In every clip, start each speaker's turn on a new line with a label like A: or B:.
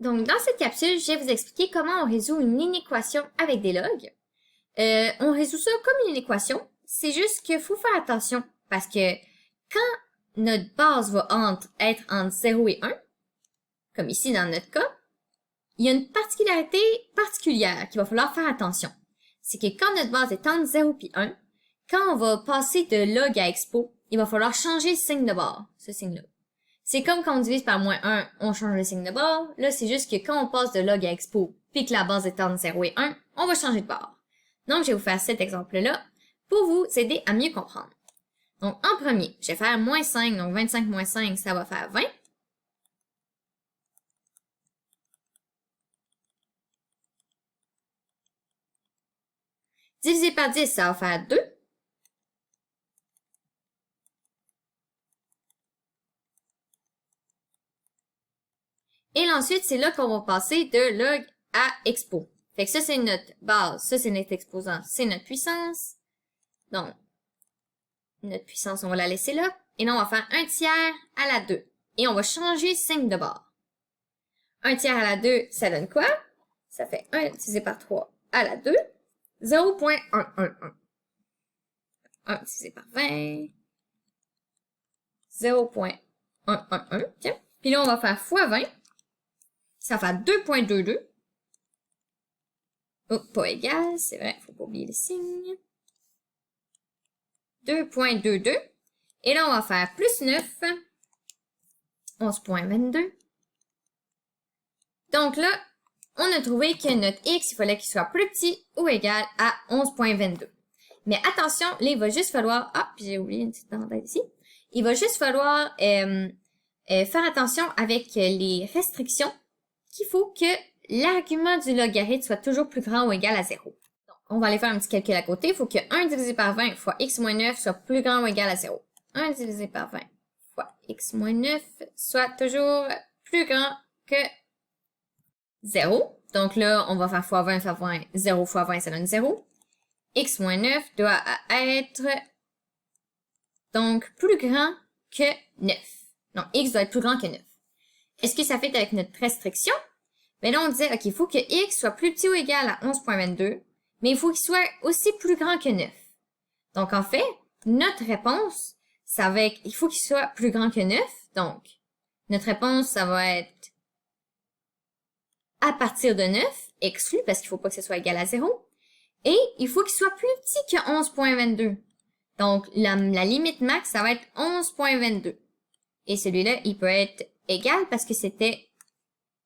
A: Donc, dans cette capsule, je vais vous expliquer comment on résout une inéquation avec des logs. On résout ça comme une inéquation, c'est juste qu'il faut faire attention parce que quand notre base va être entre 0 et 1, comme ici dans notre cas, il y a une particularité particulière qu'il va falloir faire attention. C'est que quand notre base est entre 0 et 1, quand on va passer de log à expo, il va falloir changer le signe de barre, ce signe-là. C'est comme quand on divise par moins 1, on change le signe de barre. Là, c'est juste que quand on passe de log à expo, puis que la base est entre 0 et 1, on va changer de barre. Donc, je vais vous faire cet exemple-là pour vous aider à mieux comprendre. Donc, en premier, je vais faire moins 5, donc 25 moins 5, ça va faire 20. Divisé par 10, ça va faire 2. Et ensuite, c'est là qu'on va passer de log à expo. Fait que ça, c'est notre base, ça, c'est notre exposant, c'est notre puissance. Donc, notre puissance, on va la laisser là. Et là, on va faire 1 tiers à la 2. Et on va changer signe de barre. 1 tiers à la 2, ça donne quoi? Ça fait 1 divisé par 3 à la 2, 0.111. 1 divisé par 20, 0.111. Tiens. Puis là, on va faire fois 20. Ça fait 2.22. Oh, pas égal, c'est vrai, faut pas oublier le signe. 2.22. Et là, on va faire plus 9. 11.22. Donc là, on a trouvé que notre x, il fallait qu'il soit plus petit ou égal à 11.22. Mais attention, là, il va juste falloir... Ah, puis j'ai oublié une petite parenthèse ici. Il va juste falloir faire attention avec les restrictions qu'il faut que l'argument du logarithme soit toujours plus grand ou égal à 0. Donc, on va aller faire un petit calcul à côté. Il faut que 1 divisé par 20 fois x moins 9 soit plus grand ou égal à 0. 1 divisé par 20 fois x moins 9 soit toujours plus grand que 0. Donc là, on va faire fois 20 fois 20. 0 fois 20, ça donne 0. X moins 9 doit être donc plus grand que 9. Non, x doit être plus grand que 9. Est-ce que ça fait avec notre restriction? Ben là, on disait, OK, il faut que x soit plus petit ou égal à 11.22, mais il faut qu'il soit aussi plus grand que 9. Donc, en fait, notre réponse, ça va être, il faut qu'il soit plus grand que 9. Donc, notre réponse, ça va être à partir de 9, exclu, parce qu'il ne faut pas que ce soit égal à 0. Et il faut qu'il soit plus petit que 11.22. Donc, la limite max, ça va être 11.22. Et celui-là, il peut être égal parce que c'était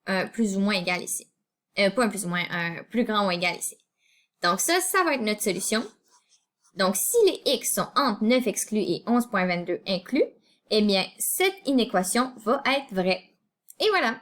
A: un plus ou moins égal ici. Pas un plus ou moins, un plus grand ou égal ici. Donc ça va être notre solution. Donc, si les x sont entre 9 exclus et 11.22 inclus, eh bien, cette inéquation va être vraie. Et voilà!